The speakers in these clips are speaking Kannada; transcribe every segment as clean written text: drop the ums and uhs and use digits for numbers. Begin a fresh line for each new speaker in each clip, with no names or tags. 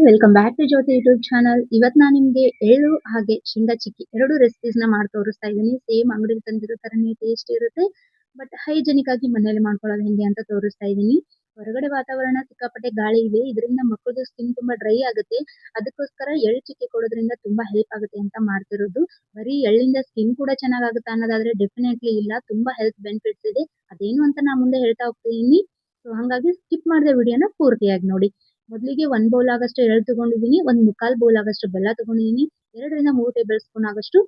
Welcome back to Jyoti YouTube channel. ಇವತ್ತು ನಾನು ನಿಮಗೆ ಎಳ್ಳು ಹಾಗೆ ಶೇಂಗಾ ಚಿಕ್ಕಿ ಎರಡು ರೆಸಿಪೀಸ್ನ ಮಾಡಿ ತೋರಿಸ್ತಾ ಇದ್ದೀನಿ. ಸೇಮ್ ಅಂಗಡಿಲಿ ತಂದಿರೋ ಥರನೇ ಟೇಸ್ಟ್ ಇರುತ್ತೆ. ಬಟ್ ಹೈಜೆನಿಕ್ ಆಗಿ ಮನೇಲಿ ಮಾಡ್ಕೊಳ್ಳೋದು ಹೆಂಗೆ ಅಂತ ತೋರಿಸ್ತಾ ಇದ್ದೀನಿ. ಹೊರಗಡೆ ವಾತಾವರಣ ಸಿಕ್ಕಾಪಟ್ಟೆ ಗಾಳಿ ಇದೆ. ಇದರಿಂದ ಮಕ್ಕಳದು ಸ್ಕಿನ್ ತುಂಬಾ ಡ್ರೈ ಆಗುತ್ತೆ. ಅದಕ್ಕೋಸ್ಕರ ಎಳ್ಳು ಚಿಕ್ಕಿ ಕೊಡೋದ್ರಿಂದ ತುಂಬಾ ಹೆಲ್ಪ್ ಆಗುತ್ತೆ ಅಂತ ಮಾಡ್ತಿರೋದು. ಬರೀ ಎಳ್ಳಿಂದ ಸ್ಕಿನ್ ಕೂಡ ಚೆನ್ನಾಗಾಗುತ್ತೆ ಅನ್ನೋದಾದ್ರೆ ಡೆಫಿನೆಟ್ಲಿ ಇಲ್ಲ. ತುಂಬಾ ಹೆಲ್ತ್ ಬೆನಿಫಿಟ್ಸ್ ಇದೆ. ಅದೇನು ಅಂತ ನಾನು ಮುಂದೆ ಹೇಳ್ತಾ ಹೋಗ್ತೀನಿ. ಸೊ ಹಾಗಾಗಿ ಸ್ಕಿಪ್ ಮಾಡದೆ ವಿಡಿಯೋನ ಪೂರ್ತಿಯಾಗಿ ನೋಡಿ. ಮೊದಲಿಗೆ 1 ಬೌಲ್ ಆಗಷ್ಟು ಎಳ್ಳು ತಗೊಂಡಿದ್ದೀನಿ. 1/4 ಬೌಲ್ ಆಗಷ್ಟು ಬೆಲ್ಲ ತಗೊಂಡಿದ್ದೀನಿ. 2ರಿಂದ 3 ಟೇಬಲ್ ಸ್ಪೂನ್ ಆಗಷ್ಟು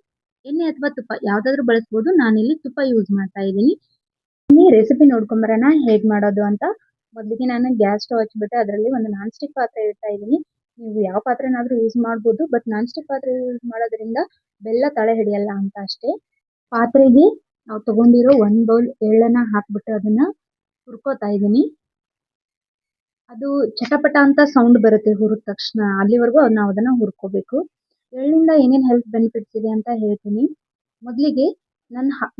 ಎಣ್ಣೆ ಅಥವಾ ತುಪ್ಪ ಯಾವ್ದಾದ್ರು ಬಳಸಬಹುದು. ನಾನಿಲ್ಲಿ ತುಪ್ಪ ಯೂಸ್ ಮಾಡ್ತಾ ಇದ್ದೀನಿ. ಈ ರೆಸಿಪಿ ನೋಡ್ಕೊಂಬರೋಣ ಹೇಗ್ ಮಾಡೋದು ಅಂತ. ಮೊದಲಿಗೆ ನಾನು ಗ್ಯಾಸ್ ಸ್ಟವ್ ಹಚ್ಬಿಟ್ಟು ಅದರಲ್ಲಿ ಒಂದು ನಾನ್ ಸ್ಟಿಕ್ ಪಾತ್ರೆ ಇಡ್ತಾ ಇದ್ದೀನಿ. ನೀವು ಯಾವ ಪಾತ್ರೆನಾದ್ರೂ ಯೂಸ್ ಮಾಡ್ಬೋದು. ಬಟ್ ನಾನ್ ಸ್ಟಿಕ್ ಪಾತ್ರೆ ಯೂಸ್ ಮಾಡೋದ್ರಿಂದ ಬೆಲ್ಲ ತಳ ಹಿಡಿಯಲ್ಲ ಅಂತ ಅಷ್ಟೇ. ಪಾತ್ರೆಗೆ ನಾವು ತಗೊಂಡಿರೋ 1 ಬೌಲ್ ಎಳ್ಳನ್ನ ಹಾಕ್ಬಿಟ್ಟು ಅದನ್ನ ಹುರ್ಕೋತಾ ಇದ್ದೀನಿ. ಅದು ಚಟಪಟ ಅಂತ ಸೌಂಡ್ ಬರುತ್ತೆ ಹುರಿದ ತಕ್ಷಣ. ಅಲ್ಲಿವರೆಗೂ ನಾವು ಅದನ್ನ ಹುರ್ಕೋಬೇಕು. ಎಳ್ಳಿಂದ ಏನೇನ್ ಹೆಲ್ತ್ ಬೆನಿಫಿಟ್ಸ್ ಇದೆ ಅಂತ ಹೇಳ್ತೀನಿ. ಮೊದಲಿಗೆ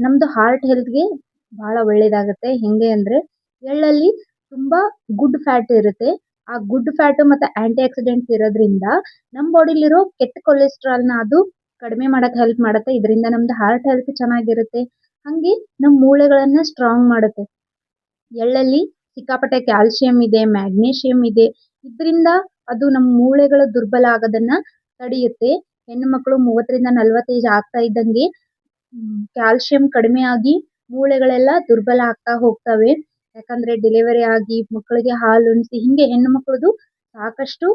ನಮ್ದು ಹಾರ್ಟ್ ಹೆಲ್ತ್‌ಗೆ ಬಹಳ ಒಳ್ಳೇದಾಗುತ್ತೆ. ಹೆಂಗೆ ಅಂದ್ರೆ ಎಳ್ಳಲ್ಲಿ ತುಂಬಾ ಗುಡ್ ಫ್ಯಾಟ್ ಇರುತ್ತೆ. ಆ ಗುಡ್ ಫ್ಯಾಟ್ ಮತ್ತೆ ಆಂಟಿ ಆಕ್ಸಿಡೆಂಟ್ಸ್ ಇರೋದ್ರಿಂದ ನಮ್ಮ ಬಾಡಿಲಿರೋ ಕೆಟ್ಟ ಕೊಲೆಸ್ಟ್ರಾಲ್‌ನ ಅದು ಕಡಿಮೆ ಮಾಡಕ್ ಹೆಲ್ಪ್ ಮಾಡುತ್ತೆ. ಇದರಿಂದ ನಮ್ದು ಹಾರ್ಟ್ ಹೆಲ್ತ್ ಚೆನ್ನಾಗಿರುತ್ತೆ. ಹಂಗೆ ನಮ್ಮ ಮೂಳೆಗಳನ್ನ ಸ್ಟ್ರಾಂಗ್ ಮಾಡುತ್ತೆ. ಎಳ್ಳಲ್ಲಿ ಸಿಕ್ಕಾಪಟ್ಟೆ ಕ್ಯಾಲ್ಸಿಯಂ ಇದೆ, ಮ್ಯಾಗ್ನೀಷಿಯಂ ಇದೆ. ಇದರಿಂದ ಅದು ನಮ್ಮ ಮೂಳೆಗಳ ದುರ್ಬಲ ಆಗೋದನ್ನ ತಡೆಯುತ್ತೆ. ಹೆಣ್ಣು ಮಕ್ಕಳು 30ರಿಂದ 40 ಏಜ್ ಆಗ್ತಾ ಇದ್ದಂಗೆ ಕ್ಯಾಲ್ಸಿಯಂ ಕಡಿಮೆ ಆಗಿ ಮೂಳೆಗಳೆಲ್ಲ ದುರ್ಬಲ ಆಗ್ತಾ ಹೋಗ್ತವೆ. ಯಾಕಂದ್ರೆ ಡೆಲಿವರಿ ಆಗಿ ಮಕ್ಕಳಿಗೆ ಹಾಲುಣಿಸಿ ಹಿಂಗೆ ಹೆಣ್ಣು ಮಕ್ಕಳದು ಸಾಕಷ್ಟು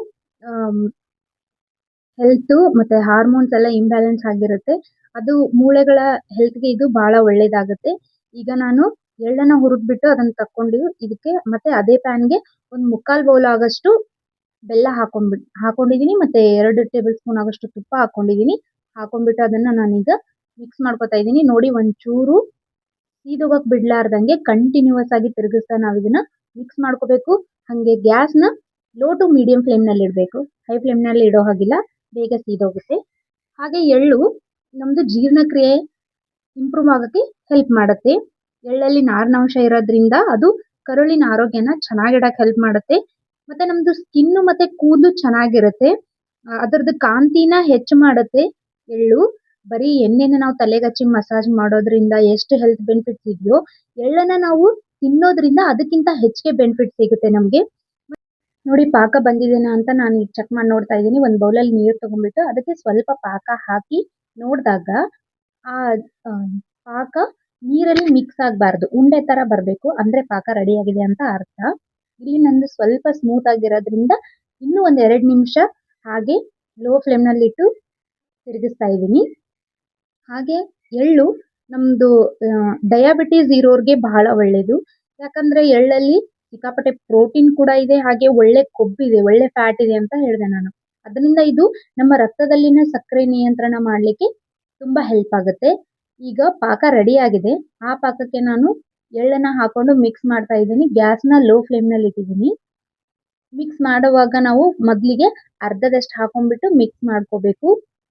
ಹೆಲ್ತ್ ಮತ್ತೆ ಹಾರ್ಮೋನ್ಸ್ ಎಲ್ಲ ಇಂಬ್ಯಾಲೆನ್ಸ್ ಆಗಿರುತ್ತೆ. ಅದು ಮೂಳೆಗಳ ಹೆಲ್ತ್‌ಗೆ ಇದು ಬಹಳ ಒಳ್ಳೇದಾಗುತ್ತೆ. ಈಗ ನಾನು ಎಳ್ಳನ್ನ ಹುರಿದ್ಬಿಟ್ಟು ಅದನ್ನ ತಕ್ಕೊಂಡು ಇದಕ್ಕೆ ಮತ್ತೆ ಅದೇ ಪ್ಯಾನ್‌ಗೆ 1/4 ಬೌಲ್ ಆಗಷ್ಟು ಬೆಲ್ಲ ಹಾಕೊಂಡಿದ್ದೀನಿ. ಮತ್ತೆ 2 ಟೇಬಲ್ ಸ್ಪೂನ್ ಆಗಷ್ಟು ತುಪ್ಪ ಹಾಕೊಂಡಿದ್ದೀನಿ. ಹಾಕೊಂಡ್ಬಿಟ್ಟು ಅದನ್ನ ನಾನೀಗ ಮಿಕ್ಸ್ ಮಾಡ್ಕೊತಾ ಇದ್ದೀನಿ. ನೋಡಿ ಒಂಚೂರು ಸೀದೋಗಕ್ ಬಿಡ್ಲಾರ್ದಂಗೆ ಕಂಟಿನ್ಯೂಯಸ್ ಆಗಿ ತಿರುಗಿಸ್ತಾ ನಾವಿದನ್ನ ಮಿಕ್ಸ್ ಮಾಡ್ಕೋಬೇಕು. ಹಂಗೆ ಗ್ಯಾಸ್‌ನ ಲೋ ಟು ಮೀಡಿಯಂ ಫ್ಲೇಮ್‌ನಲ್ಲಿ ಇಡಬೇಕು. ಹೈ ಫ್ಲೇಮ್‌ನಲ್ಲಿ ಇಡೋ ಹಾಗಿಲ್ಲ, ಬೇಗ ಸೀದೋಗುತ್ತೆ. ಹಾಗೆ ಎಳ್ಳು ನಮ್ದು ಜೀರ್ಣಕ್ರಿಯೆ ಇಂಪ್ರೂವ್ ಆಗಕ್ಕೆ ಹೆಲ್ಪ್ ಮಾಡುತ್ತೆ. ಎಳ್ಳಲ್ಲಿ ನಾರಿನಾಂಶ ಇರೋದ್ರಿಂದ ಅದು ಕರುಳಿನ ಆರೋಗ್ಯನ ಚೆನ್ನಾಗಿಡಕ್ ಹೆಲ್ಪ್ ಮಾಡುತ್ತೆ. ಮತ್ತೆ ನಮ್ದು ಸ್ಕಿನ್ ಮತ್ತೆ ಕೂದಲು ಚೆನ್ನಾಗಿರುತ್ತೆ. ಅದರದ್ದು ಕಾಂತಿನ ಹೆಚ್ಚು ಮಾಡುತ್ತೆ ಎಳ್ಳು. ಬರೀ ಎಣ್ಣೆನ ನಾವು ತಲೆಗೆ ಹಚ್ಚಿ ಮಸಾಜ್ ಮಾಡೋದ್ರಿಂದ ಎಷ್ಟು ಹೆಲ್ತ್ ಬೆನಿಫಿಟ್ಸ್ ಇದೆಯೋ, ಎಳ್ಳನ್ನ ನಾವು ತಿನ್ನೋದ್ರಿಂದ ಅದಕ್ಕಿಂತ ಹೆಚ್ಚಿಗೆ ಬೆನಿಫಿಟ್ ಸಿಗುತ್ತೆ ನಮ್ಗೆ. ನೋಡಿ ಪಾಕ ಬಂದಿದೆನಾ ಅಂತ ನಾನು ಈಗ ಚೆಕ್ ಮಾಡಿ ನೋಡ್ತಾ ಇದ್ದೀನಿ. ಒಂದು ಬೌಲಲ್ಲಿ ನೀರು ತಗೊಂಡ್ಬಿಟ್ಟು ಅದಕ್ಕೆ ಸ್ವಲ್ಪ ಪಾಕ ಹಾಕಿ ನೋಡಿದಾಗ ಆ ಪಾಕ ನೀರಲ್ಲಿ ಮಿಕ್ಸ್ ಆಗಬಾರ್ದು. ಉಂಡೆ ತರ ಬರಬೇಕು. ಅಂದ್ರೆ ಪಾಕ ರೆಡಿ ಆಗಿದೆ ಅಂತ ಅರ್ಥ. ಇಲ್ಲಿ ನಂದು ಸ್ವಲ್ಪ ಸ್ಮೂತ್ ಆಗಿರೋದ್ರಿಂದ ಇನ್ನೂ ಒಂದು 2 ನಿಮಿಷ ಹಾಗೆ ಲೋ ಫ್ಲೇಮ್‌ನಲ್ಲಿ ಇಟ್ಟು ತಿರುಗಿಸ್ತಾ ಇದ್ದೀನಿ. ಹಾಗೆ ಎಳ್ಳು ನಮ್ದು ಡಯಾಬಿಟೀಸ್ ಇರೋರ್ಗೆ ಬಹಳ ಒಳ್ಳೇದು. ಯಾಕಂದ್ರೆ ಎಳ್ಳಲ್ಲಿ ಸಿಕ್ಕಾಪಟ್ಟೆ ಪ್ರೋಟೀನ್ ಕೂಡ ಇದೆ. ಹಾಗೆ ಒಳ್ಳೆ ಕೊಬ್ಬಿದೆ, ಒಳ್ಳೆ ಫ್ಯಾಟ್ ಇದೆ ಅಂತ ಹೇಳಿದೆ ನಾನು. ಅದರಿಂದ ಇದು ನಮ್ಮ ರಕ್ತದಲ್ಲಿನ ಸಕ್ಕರೆ ನಿಯಂತ್ರಣ ಮಾಡ್ಲಿಕ್ಕೆ ತುಂಬಾ ಹೆಲ್ಪ್ ಆಗುತ್ತೆ. ಈಗ ಪಾಕ ರೆಡಿ ಆಗಿದೆ. ಆ ಪಾಕಕ್ಕೆ ನಾನು ಎಳ್ಳನ್ನ ಹಾಕೊಂಡು ಮಿಕ್ಸ್ ಮಾಡ್ತಾ ಇದ್ದೀನಿ. ಗ್ಯಾಸ್‌ನ ಲೋ ಫ್ಲೇಮ್‌ನಲ್ಲಿ ಇಟ್ಟಿದ್ದೀನಿ. ಮಿಕ್ಸ್ ಮಾಡುವಾಗ ನಾವು ಮೊದಲಿಗೆ ಅರ್ಧದಷ್ಟು ಹಾಕೊಂಡ್ಬಿಟ್ಟು ಮಿಕ್ಸ್ ಮಾಡ್ಕೋಬೇಕು.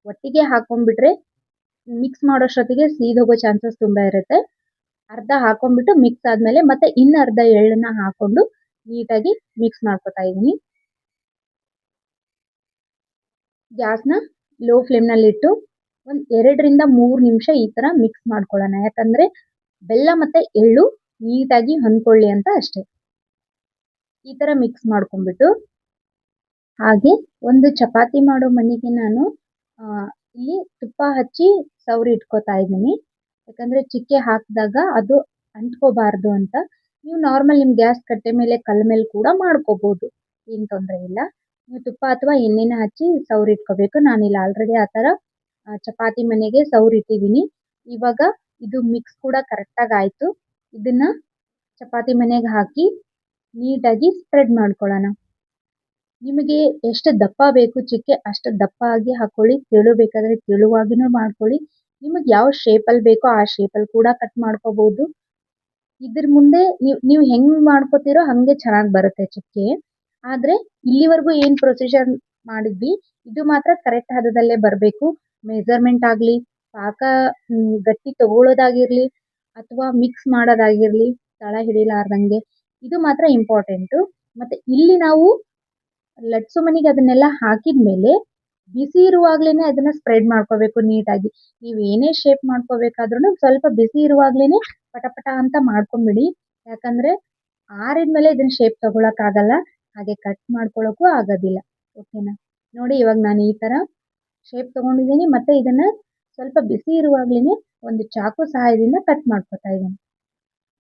ಒಟ್ಟಿಗೆ ಹಾಕೊಂಡ್ಬಿಟ್ರೆ ಮಿಕ್ಸ್ ಮಾಡೋಷ್ಟೊತ್ತಿಗೆ ಸೀದೋಗೋ ಚಾನ್ಸಸ್ ತುಂಬಾ ಇರುತ್ತೆ. ಅರ್ಧ ಹಾಕೊಂಡ್ಬಿಟ್ಟು ಮಿಕ್ಸ್ ಆದ್ಮೇಲೆ ಮತ್ತೆ ಇನ್ನರ್ಧ ಎಳ್ಳನ್ನ ಹಾಕೊಂಡು ನೀಟಾಗಿ ಮಿಕ್ಸ್ ಮಾಡ್ಕೊತಾ ಇದ್ದೀನಿ. ಗ್ಯಾಸ್‌ನ ಲೋ ಫ್ಲೇಮ್‌ನಲ್ಲಿಟ್ಟು ಒಂದು 2ರಿಂದ 3 ನಿಮಿಷ ಈ ತರ ಮಿಕ್ಸ್ ಮಾಡ್ಕೊಳ್ಳೋಣ. ಯಾಕಂದ್ರೆ ಬೆಲ್ಲ ಮತ್ತೆ ಎಳ್ಳು ನೀಟಾಗಿ ಹೊಂದ್ಕೊಳ್ಳಿ ಅಂತ ಅಷ್ಟೇ. ಈ ತರ ಮಿಕ್ಸ್ ಮಾಡ್ಕೊಂಡ್ಬಿಟ್ಟು ಹಾಗೆ ಒಂದು ಚಪಾತಿ ಮಾಡೋ ಮಣ್ಣಿಗೆ ನಾನು ಇಲ್ಲಿ ತುಪ್ಪ ಹಚ್ಚಿ ಸವರಿ ಇಟ್ಕೋತಾ ಇದ್ದೀನಿ. ಯಾಕಂದ್ರೆ ಚಿಕ್ಕೆ ಹಾಕಿದಾಗ ಅದು ಅಂಟ್ಕೋಬಾರ್ದು ಅಂತ. ನೀವು ನಾರ್ಮಲ್ ನಿಮ್ ಗ್ಯಾಸ್ ಕಟ್ಟೆ ಮೇಲೆ ಕಲ್ಲ ಮೇಲೆ ಕೂಡ ಮಾಡ್ಕೋಬಹುದು. ಏನ್ ತೊಂದರೆ ಇಲ್ಲ. ನೀವು ತುಪ್ಪ ಅಥವಾ ಎಣ್ಣೆನ ಹಚ್ಚಿ ಸವರಿ ಇಟ್ಕೋಬೇಕು. ನಾನಿಲ್ಲಿ ಆಲ್ರೆಡಿ ಆ ತರ ಚಪಾತಿ ಮನೆಗೆ ಸವರಿ ಇಟ್ಟಿದ್ದೀನಿ. ಇವಾಗ ಇದು ಮಿಕ್ಸ್ ಕೂಡ ಕರೆಕ್ಟಾಗಿ ಆಯ್ತು. ಇದನ್ನ ಚಪಾತಿ ಮನೆಗೆ ಹಾಕಿ ನೀಟಾಗಿ ಸ್ಪ್ರೆಡ್ ಮಾಡ್ಕೊಳ್ಳೋಣ. ನಿಮಗೆ ಎಷ್ಟು ದಪ್ಪ ಬೇಕು ಚಿಕ್ಕೆ ಅಷ್ಟು ದಪ್ಪ ಆಗಿ ಹಾಕೊಳ್ಳಿ. ತೆಳು ಬೇಕಾದ್ರೆ ತೆಳುವಾಗಿನೂ ಮಾಡ್ಕೊಳ್ಳಿ. ನಿಮಗೆ ಯಾವ ಶೇಪಲ್ಲಿ ಬೇಕೋ ಆ ಶೇಪಲ್ಲಿ ಕೂಡ ಕಟ್ ಮಾಡ್ಕೋಬಹುದು. ಇದ್ರ ಮುಂದೆ ನೀವು ಹೆಂಗ್ ಮಾಡ್ಕೋತೀರೋ ಹಂಗೆ ಚೆನ್ನಾಗಿ ಬರುತ್ತೆ ಚಿಕ್ಕೆ. ಆದ್ರೆ ಇಲ್ಲಿವರೆಗೂ ಏನ್ ಪ್ರೊಸೀಜರ್ ಮಾಡಿದ್ವಿ ಇದು ಮಾತ್ರ ಕರೆಕ್ಟ್ ಹದದಲ್ಲೇ ಬರಬೇಕು. ಮೆಜರ್ಮೆಂಟ್ ಆಗ್ಲಿ, ಪಾಕ ಗಟ್ಟಿ ತಗೊಳ್ಳೋದಾಗಿರ್ಲಿ ಅಥವಾ ಮಿಕ್ಸ್ ಮಾಡೋದಾಗಿರ್ಲಿ ತಳ ಹಿಡಿಲಾರ್ದಂಗೆ ಇದು ಮಾತ್ರ ಇಂಪಾರ್ಟೆಂಟು. ಮತ್ತೆ ಇಲ್ಲಿ ನಾವು ಲಟ್ಸು ಮನೆಗೆ ಅದನ್ನೆಲ್ಲ ಹಾಕಿದ್ಮೇಲೆ ಬಿಸಿ ಇರುವಾಗ್ಲೇನೆ ಅದನ್ನ ಸ್ಪ್ರೆಡ್ ಮಾಡ್ಕೋಬೇಕು ನೀಟಾಗಿ. ನೀವು ಏನೇ ಶೇಪ್ ಮಾಡ್ಕೋಬೇಕಾದ್ರೂ ಸ್ವಲ್ಪ ಬಿಸಿ ಇರುವಾಗ್ಲೇನೆ ಪಟ ಪಟ ಅಂತ ಮಾಡ್ಕೊಂಬಿಡಿ. ಯಾಕಂದ್ರೆ ಆರಿದ್ಮೇಲೆ ಇದನ್ನ ಶೇಪ್ ತಗೊಳಕ್ ಆಗಲ್ಲ, ಹಾಗೆ ಕಟ್ ಮಾಡ್ಕೊಳಕ್ಕೂ ಆಗೋದಿಲ್ಲ. ಓಕೆನಾ? ನೋಡಿ ಇವಾಗ ನಾನು ಈ ತರ ಶೇಪ್ ತಗೊಂಡಿದ್ದೀನಿ ಮತ್ತೆ ಇದನ್ನ ಸ್ವಲ್ಪ ಬಿಸಿ ಇರುವಾಗ್ಲೇನೆ ಒಂದು ಚಾಕು ಸಹಾಯದಿಂದ ಕಟ್ ಮಾಡ್ಕೊತಾ ಇದ್ದೀನಿ.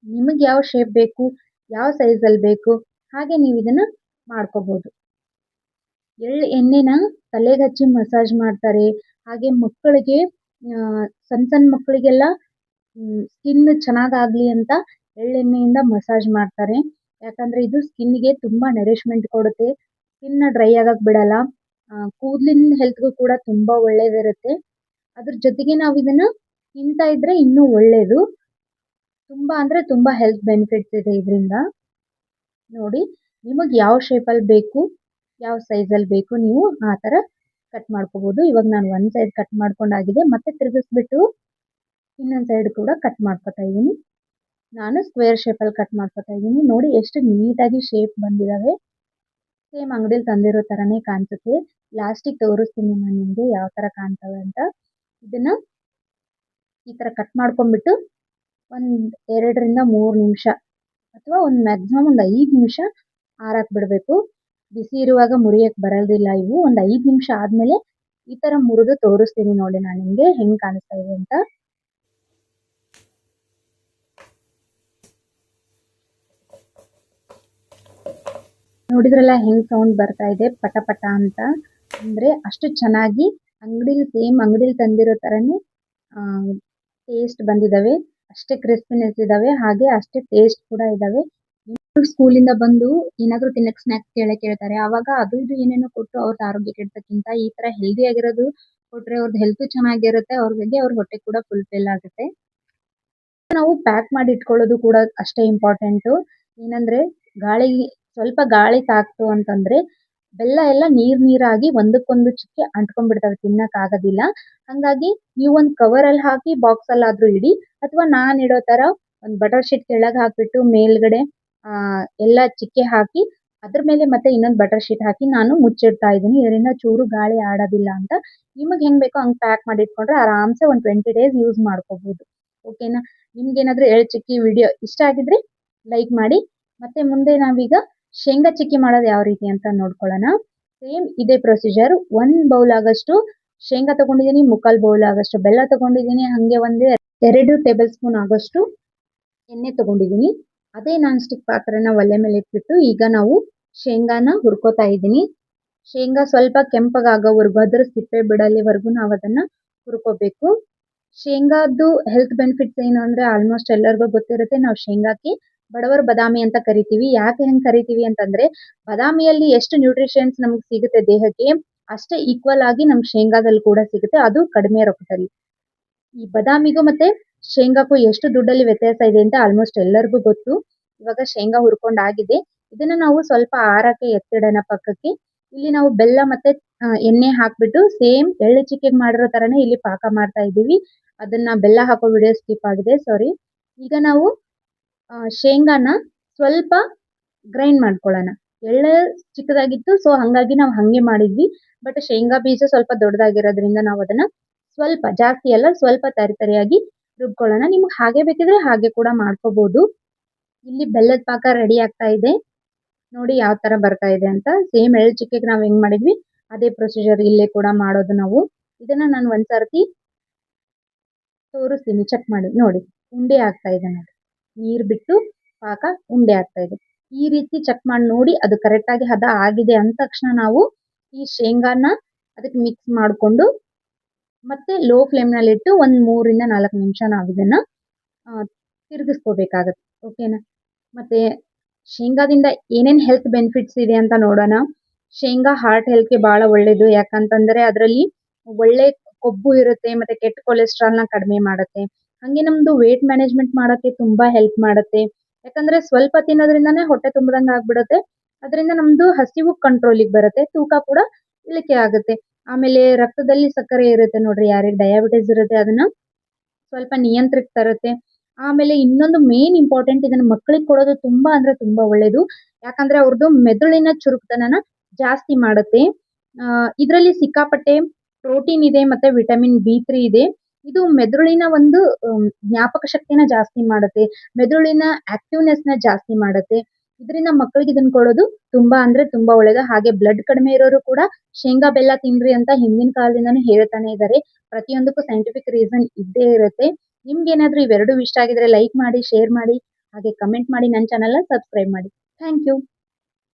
ನಿಮಗೆ ಯಾವ ಶೇಪ್ ಬೇಕು, ಯಾವ ಸೈಜಲ್ಲಿ ಬೇಕು ಹಾಗೆ ನೀವು ಇದನ್ನ ಮಾಡ್ಕೋಬಹುದು. ಎಳ್ಳು ಎಣ್ಣೆನ ತಲೆಗೆ ಹಚ್ಚಿ ಮಸಾಜ್ ಮಾಡ್ತಾರೆ. ಹಾಗೆ ಮಕ್ಕಳಿಗೆ ಸಣ್ಣ ಸಣ್ಣ ಮಕ್ಕಳಿಗೆಲ್ಲ ಸ್ಕಿನ್ ಚೆನ್ನಾಗಾಗ್ಲಿ ಅಂತ ಎಳ್ಳೆಣ್ಣೆಯಿಂದ ಮಸಾಜ್ ಮಾಡ್ತಾರೆ. ಯಾಕಂದ್ರೆ ಇದು ಸ್ಕಿನ್ಗೆ ತುಂಬಾ ನರಿಶ್ಮೆಂಟ್ ಕೊಡುತ್ತೆ. ಸ್ಕಿನ್ ಡ್ರೈ ಆಗಕ್ ಬಿಡಲ್ಲ. ಕೂದಲಿನ ಹೆಲ್ತ್ಗೂ ಕೂಡ ತುಂಬಾ ಒಳ್ಳೇದಿರುತ್ತೆ. ಅದ್ರ ಜೊತೆಗೆ ನಾವು ಇದನ್ನ ತಿಂತಾ ಇದ್ರೆ ಇನ್ನೂ ಒಳ್ಳೇದು. ತುಂಬಾ ಅಂದ್ರೆ ತುಂಬಾ ಹೆಲ್ತ್ ಬೆನಿಫಿಟ್ಸ್ ಇದೆ ಇದರಿಂದ. ನೋಡಿ ನಿಮಗೆ ಯಾವ ಶೇಪಲ್ಲಿ ಬೇಕು, ಯಾವ ಸೈಜಲ್ಲಿ ಬೇಕು ನೀವು ಆ ಥರ ಕಟ್ ಮಾಡ್ಕೋಬಹುದು. ಇವಾಗ ನಾನು ಒಂದು ಸೈಡ್ ಕಟ್ ಮಾಡ್ಕೊಂಡಾಗಿದೆ ಮತ್ತೆ ತಿರುಗಿಸ್ಬಿಟ್ಟು ಇನ್ನೊಂದು ಸೈಡ್ ಕೂಡ ಕಟ್ ಮಾಡ್ಕೊತಾ ಇದ್ದೀನಿ. ನಾನು ಸ್ಕ್ವೇರ್ ಶೇಪಲ್ಲಿ ಕಟ್ ಮಾಡ್ಕೊತಾ ಇದ್ದೀನಿ. ನೋಡಿ ಎಷ್ಟು ನೀಟಾಗಿ ಶೇಪ್ ಬಂದಿದ್ದಾವೆ. ಸೇಮ್ ಅಂಗಡಿಲಿ ತಂದಿರೋ ಥರನೇ ಕಾಣಿಸುತ್ತೆ. ಲಾಸ್ಟಿಗೆ ತೋರಿಸ್ತೀನಿ ನಾನು ನಿಮಗೆ ಯಾವ ಥರ ಕಾಣ್ತವೆ ಅಂತ. ಇದನ್ನ ಈ ಥರ ಕಟ್ ಮಾಡ್ಕೊಂಡ್ಬಿಟ್ಟು ಒಂದು 2ರಿಂದ 3 ನಿಮಿಷ ಅಥವಾ ಒಂದು ಮ್ಯಾಕ್ಸಿಮಮ್ ಒಂದು 5 ನಿಮಿಷ ಆರಕ್ಕೆ ಬಿಡಬೇಕು. ಬಿಸಿ ಇರುವಾಗ ಮುರಿಯಕ್ಕೆ ಬರೋದಿಲ್ಲ ಇವು. ಒಂದು 5 ನಿಮಿಷ ಆದಮೇಲೆ ಈ ಥರ ಮುರಿದು ತೋರಿಸ್ತೀನಿ ನೋಡಿ ನಾನು ನಿಮಗೆ ಹೆಂಗೆ ಕಾಣಿಸ್ತಾ ಇದೆ ಅಂತ. ನೋಡಿದ್ರಲ್ಲ ಹೆಂಗ್ ಸೌಂಡ್ ಬರ್ತಾ ಇದೆ ಪಟ ಪಟ ಅಂತ. ಅಂದ್ರೆ ಅಷ್ಟು ಚೆನ್ನಾಗಿ ಅಂಗಡಿಲಿ ಸೇಮ್ ಅಂಗಡಿಲಿ ತಂದಿರೋ ಥರನೇ ಟೇಸ್ಟ್ ಬಂದಿದ್ದಾವೆ. ಅಷ್ಟೇ ಕ್ರಿಸ್ಪಿನೆಸ್ ಇದಾವೆ ಹಾಗೆ ಅಷ್ಟೇ ಟೇಸ್ಟ್ ಕೂಡ ಇದಾವೆ. ಸ್ಕೂಲಿಂದ ಬಂದು ಏನಾದ್ರೂ ತಿನ್ನಕ್ ಸ್ನಾಕ್ಸ್ ಕೇಳ್ತಾರೆ. ಆವಾಗ ಅದು ಇದು ಏನೇನೋ ಕೊಟ್ಟು ಅವ್ರದ್ದು ಆರೋಗ್ಯ ಕೆಡ್ಸಕ್ಕಿಂತ ಈ ತರ ಹೆಲ್ದಿ ಆಗಿರೋದು ಕೊಟ್ರೆ ಅವ್ರದ್ದು ಹೆಲ್ತ್ ಚೆನ್ನಾಗಿರುತ್ತೆ, ಅವ್ರ ಹೊಟ್ಟೆ ಕೂಡ ಫುಲ್ಫಿಲ್ ಆಗುತ್ತೆ. ನಾವು ಪ್ಯಾಕ್ ಮಾಡಿ ಇಟ್ಕೊಳ್ಳೋದು ಕೂಡ ಅಷ್ಟೇ ಇಂಪಾರ್ಟೆಂಟ್. ಏನಂದ್ರೆ ಸ್ವಲ್ಪ ಗಾಳಿ ತಾಕ್ತು ಅಂತಂದ್ರೆ ಬೆಲ್ಲ ಎಲ್ಲ ನೀರಾಗಿ ಒಂದಕ್ಕೊಂದು ಚಿಕ್ಕೆ ಅಂಟ್ಕೊಂಡ್ಬಿಡ್ತವೆ, ತಿನ್ನಕ್ ಆಗೋದಿಲ್ಲ. ಹಂಗಾಗಿ ನೀವು ಒಂದು ಕವರ್ ಅಲ್ಲಿ ಹಾಕಿ ಬಾಕ್ಸ್ ಅಲ್ಲಿ ಆದ್ರೂ ಇಡಿ, ಅಥವಾ ನಾನ್ ಇಡೋ ತರ ಒಂದು ಬಟರ್ ಶೀಟ್ ಕೆಳಗೆ ಹಾಕ್ಬಿಟ್ಟು ಮೇಲ್ಗಡೆ ಎಲ್ಲ ಚಿಕ್ಕೆ ಹಾಕಿ ಅದ್ರ ಮೇಲೆ ಮತ್ತೆ ಇನ್ನೊಂದು ಬಟರ್ ಶೀಟ್ ಹಾಕಿ ನಾನು ಮುಚ್ಚಿಡ್ತಾ ಇದ್ದೀನಿ. ಇದರಿಂದ ಚೂರು ಗಾಳಿ ಆಡೋದಿಲ್ಲ ಅಂತ. ನಿಮಗೆ ಹೆಂಗ್ ಬೇಕೋ ಹಂಗ್ ಪ್ಯಾಕ್ ಮಾಡಿ ಇಟ್ಕೊಂಡ್ರೆ ಆರಾಮ್ಸೆ ಒಂದು 20 ಡೇಸ್ ಯೂಸ್ ಮಾಡ್ಕೋಬಹುದು. ಓಕೆನಾ? ನಿಮ್ಗೇನಾದ್ರೂ ಎಳ್ ಚಿಕ್ಕಿ ವಿಡಿಯೋ ಇಷ್ಟ ಆಗಿದ್ರೆ ಲೈಕ್ ಮಾಡಿ. ಮತ್ತೆ ಮುಂದೆ ನಾವೀಗ ಶೇಂಗಾ ಚಿಕ್ಕಿ ಮಾಡೋದು ಯಾವ ರೀತಿ ಅಂತ ನೋಡ್ಕೊಳ್ಳೋಣ. ಸೇಮ್ ಇದೇ ಪ್ರೊಸೀಜರ್. 1 ಬೌಲ್ ಆಗಷ್ಟು ಶೇಂಗಾ ತಗೊಂಡಿದ್ದೀನಿ, 3/4 ಬೌಲ್ ಆಗಷ್ಟು ಬೆಲ್ಲ ತಗೊಂಡಿದ್ದೀನಿ, ಹಂಗೆ ಒಂದು 2 ಟೇಬಲ್ ಸ್ಪೂನ್ ಆಗಷ್ಟು ಎಣ್ಣೆ ತಗೊಂಡಿದ್ದೀನಿ. ಅದೇ ನಾನ್ ಸ್ಟಿಕ್ ಪಾತ್ರೆನ ಒಲೆ ಮೇಲೆ ಇಟ್ಬಿಟ್ಟು ಈಗ ನಾವು ಶೇಂಗಾನ ಹುರ್ಕೋತಾ ಇದ್ದೀನಿ. ಶೇಂಗಾ ಸ್ವಲ್ಪ ಕೆಂಪಗಾಗೋವರೆಗೂ ಅದ್ರ ಸಿಪ್ಪೆ ಬಿಡಲ್ಲಿವರೆಗೂ ನಾವು ಅದನ್ನ ಹುರ್ಕೋಬೇಕು. ಶೇಂಗಾದ್ದು ಹೆಲ್ತ್ ಬೆನಿಫಿಟ್ಸ್ ಏನು ಅಂದ್ರೆ ಆಲ್ಮೋಸ್ಟ್ ಎಲ್ಲರಿಗೂ ಗೊತ್ತಿರುತ್ತೆ. ನಾವು ಶೇಂಗಾಕ್ಕೆ ಬಡವರ ಬಾದಾಮಿ ಅಂತ ಕರಿತೀವಿ. ಯಾಕೆ ಹೆಂಗ್ ಕರಿತೀವಿ ಅಂತಂದ್ರೆ ಬಾದಾಮಿಯಲ್ಲಿ ಎಷ್ಟು ನ್ಯೂಟ್ರಿಷನ್ಸ್ ನಮ್ಗೆ ಸಿಗುತ್ತೆ ದೇಹಕ್ಕೆ, ಅಷ್ಟೇ ಈಕ್ವಲ್ ಆಗಿ ನಮ್ ಶೇಂಗಾದಲ್ಲಿ ಕೂಡ ಸಿಗುತ್ತೆ, ಅದು ಕಡಿಮೆ ರೊಕ್ಕದಲ್ಲಿ. ಈ ಬಾದಾಮಿಗೂ ಮತ್ತೆ ಶೇಂಗಾಕ್ಕೂ ಎಷ್ಟು ದುಡ್ಡಲ್ಲಿ ವ್ಯತ್ಯಾಸ ಇದೆ ಅಂತ ಆಲ್ಮೋಸ್ಟ್ ಎಲ್ಲರಿಗೂ ಗೊತ್ತು. ಇವಾಗ ಶೇಂಗಾ ಹುರ್ಕೊಂಡಾಗಿದೆ. ಇದನ್ನ ನಾವು ಸ್ವಲ್ಪ ಆರಕ್ಕೆ ಎತ್ತಿಡೋಣ ಪಕ್ಕಕ್ಕೆ. ಇಲ್ಲಿ ನಾವು ಬೆಲ್ಲ ಮತ್ತೆ ಎಣ್ಣೆ ಹಾಕ್ಬಿಟ್ಟು ಸೇಮ್ ಎಳ್ಳು ಚಿಕ್ಕಿಗೆ ಮಾಡಿರೋ ತರನೇ ಇಲ್ಲಿ ಪಾಕ ಮಾಡ್ತಾ ಇದ್ದೀವಿ. ಅದನ್ನ ಬೆಲ್ಲ ಹಾಕೋ ವಿಡಿಯೋ ಸ್ಕಿಪ್ ಆಗಿದೆ, ಸಾರಿ. ಈಗ ನಾವು ಶೇಂಗಾನ ಸ್ವಲ್ಪ ಗ್ರೈಂಡ್ ಮಾಡ್ಕೊಳ್ಳೋಣ. ಎಳ್ಳು ಚಿಕ್ಕದಾಗಿತ್ತು, ಸೊ ಹಂಗಾಗಿ ನಾವು ಹಂಗೆ ಮಾಡಿದ್ವಿ. ಬಟ್ ಶೇಂಗಾ ಬೀಜ ಸ್ವಲ್ಪ ದೊಡ್ಡದಾಗಿರೋದ್ರಿಂದ ನಾವು ಅದನ್ನ ಸ್ವಲ್ಪ, ಜಾಸ್ತಿ ಅಲ್ಲ, ಸ್ವಲ್ಪ ತರಿಯಾಗಿ ರುಬ್ಕೊಳ್ಳೋಣ. ನಿಮ್ಗೆ ಹಾಗೆ ಬೇಕಿದ್ರೆ ಹಾಗೆ ಕೂಡ ಮಾಡ್ಕೋಬಹುದು. ಇಲ್ಲಿ ಬೆಲ್ಲದ ಪಾಕ ರೆಡಿ ಆಗ್ತಾ ಇದೆ. ನೋಡಿ ಯಾವ ತರ ಬರ್ತಾ ಇದೆ ಅಂತ. ಸೇಮ್ ಎಳ್ಳು ಚಿಕ್ಕಿಗೆ ನಾವು ಹೆಂಗ್ ಮಾಡಿದ್ವಿ ಅದೇ ಪ್ರೊಸೀಜರ್ ಇಲ್ಲೇ ಕೂಡ ಮಾಡೋದು ನಾವು. ಇದನ್ನ ನಾನು ಒಂದ್ಸರ್ತಿ ತೋರಿಸ್ತೀನಿ, ಚೆಕ್ ಮಾಡಿ ನೋಡಿ. ಉಂಡೆ ಆಗ್ತಾ ಇದೆ ನೋಡಿ, ನೀರ್ ಬಿಟ್ಟು ಪಾಕ ಉಂಡೆ ಆಗ್ತಾ ಇದೆ. ಈ ರೀತಿ ಚೆಕ್ ಮಾಡಿ ನೋಡಿ ಅದು ಕರೆಕ್ಟ್ ಆಗಿ ಹದ ಆಗಿದೆ ಅಂದ ತಕ್ಷಣ ನಾವು ಈ ಶೇಂಗಾನ ಅದಕ್ಕೆ ಮಿಕ್ಸ್ ಮಾಡಿಕೊಂಡು ಮತ್ತೆ ಲೋ ಫ್ಲೇಮ್ ನಲ್ಲಿ ಇಟ್ಟು ಒಂದ್ 3ರಿಂದ 4 ನಿಮಿಷ ನಾವು ಇದನ್ನ ತಿರುಗಿಸ್ಕೋಬೇಕಾಗತ್ತೆ. ಓಕೆನಾ? ಮತ್ತೆ ಶೇಂಗಾದಿಂದ ಏನೇನ್ ಹೆಲ್ತ್ ಬೆನಿಫಿಟ್ಸ್ ಇದೆ ಅಂತ ನೋಡೋಣ. ಶೇಂಗಾ ಹಾರ್ಟ್ ಹೆಲ್ತ್ಗೆ ಬಹಳ ಒಳ್ಳೇದು. ಯಾಕಂತಂದ್ರೆ ಅದರಲ್ಲಿ ಒಳ್ಳೆ ಕೊಬ್ಬು ಇರುತ್ತೆ, ಮತ್ತೆ ಕೆಟ್ಟ ಕೊಲೆಸ್ಟ್ರಾಲ್ ನ ಕಡಿಮೆ ಮಾಡುತ್ತೆ. ಹಂಗೆ ನಮ್ದು ವೇಟ್ ಮ್ಯಾನೇಜ್ಮೆಂಟ್ ಮಾಡೋಕೆ ತುಂಬಾ ಹೆಲ್ಪ್ ಮಾಡುತ್ತೆ. ಯಾಕಂದ್ರೆ ಸ್ವಲ್ಪ ತಿನ್ನೋದ್ರಿಂದಾನೇ ಹೊಟ್ಟೆ ತುಂಬದಂಗ ಆಗ್ಬಿಡುತ್ತೆ. ಅದರಿಂದ ನಮ್ದು ಹಸಿವು ಕಂಟ್ರೋಲಿಗೆ ಬರುತ್ತೆ, ತೂಕ ಕೂಡ ಇಳಿಕೆ ಆಗುತ್ತೆ. ಆಮೇಲೆ ರಕ್ತದಲ್ಲಿ ಸಕ್ಕರೆ ಇರುತ್ತೆ ನೋಡ್ರಿ, ಯಾರಿಗೆ ಡಯಾಬಿಟಿಸ್ ಇರುತ್ತೆ ಅದನ್ನ ಸ್ವಲ್ಪ ನಿಯಂತ್ರಣಕ್ಕೆ ತರುತ್ತೆ. ಆಮೇಲೆ ಇನ್ನೊಂದು ಮೇನ್ ಇಂಪಾರ್ಟೆಂಟ್, ಇದನ್ನ ಮಕ್ಕಳಿಗೆ ಕೊಡೋದು ತುಂಬಾ ಅಂದ್ರೆ ತುಂಬಾ ಒಳ್ಳೇದು. ಯಾಕಂದ್ರೆ ಅವ್ರದ್ದು ಮೆದುಳಿನ ಚುರುಕುತನನ ಜಾಸ್ತಿ ಮಾಡುತ್ತೆ. ಇದರಲ್ಲಿ ಸಿಕ್ಕಾಪಟ್ಟೆ ಪ್ರೋಟೀನ್ ಇದೆ ಮತ್ತೆ ವಿಟಮಿನ್ ಬಿ3 ಇದೆ. ಇದು ಮೆದುಳಿನ ಒಂದು ಜ್ಞಾಪಕ ಶಕ್ತಿನ ಜಾಸ್ತಿ ಮಾಡುತ್ತೆ. ಮೆದುಳಿನ ಆಕ್ಟಿವ್ನೆಸ್‌ನ ಜಾಸ್ತಿ ಮಾಡುತ್ತೆ. ಇದರಿಂದ ಮಕ್ಕಳಿಗೆ ಇದನ್ನ ಕೊಡೋದು ತುಂಬಾ ಅಂದ್ರೆ ತುಂಬಾ ಒಳ್ಳೇದು. ಹಾಗೆ ಬ್ಲಡ್ ಕಡಿಮೆ ಇರೋರು ಕೂಡ ಶೇಂಗಾ ಬೆಲ್ಲ ತಿನ್ರಿ ಅಂತ ಹಿಂದಿನ ಕಾಲದಿಂದಾನು ಹೇಳ್ತಾನೆ ಇದ್ದಾರೆ. ಪ್ರತಿಯೊಂದಕ್ಕೂ ಸೈಂಟಿಫಿಕ್ ರೀಸನ್ ಇದ್ದೇ ಇರುತ್ತೆ. ನಿಮ್ಗೇನಾದ್ರೂ ಇವೆರಡು ಇಷ್ಟ ಆಗಿದ್ರೆ ಲೈಕ್ ಮಾಡಿ, ಶೇರ್ ಮಾಡಿ, ಹಾಗೆ ಕಮೆಂಟ್ ಮಾಡಿ, ನನ್ನ ಚಾನೆಲ್‌ನ ಸಬ್ಸ್ಕ್ರೈಬ್ ಮಾಡಿ. Thank you.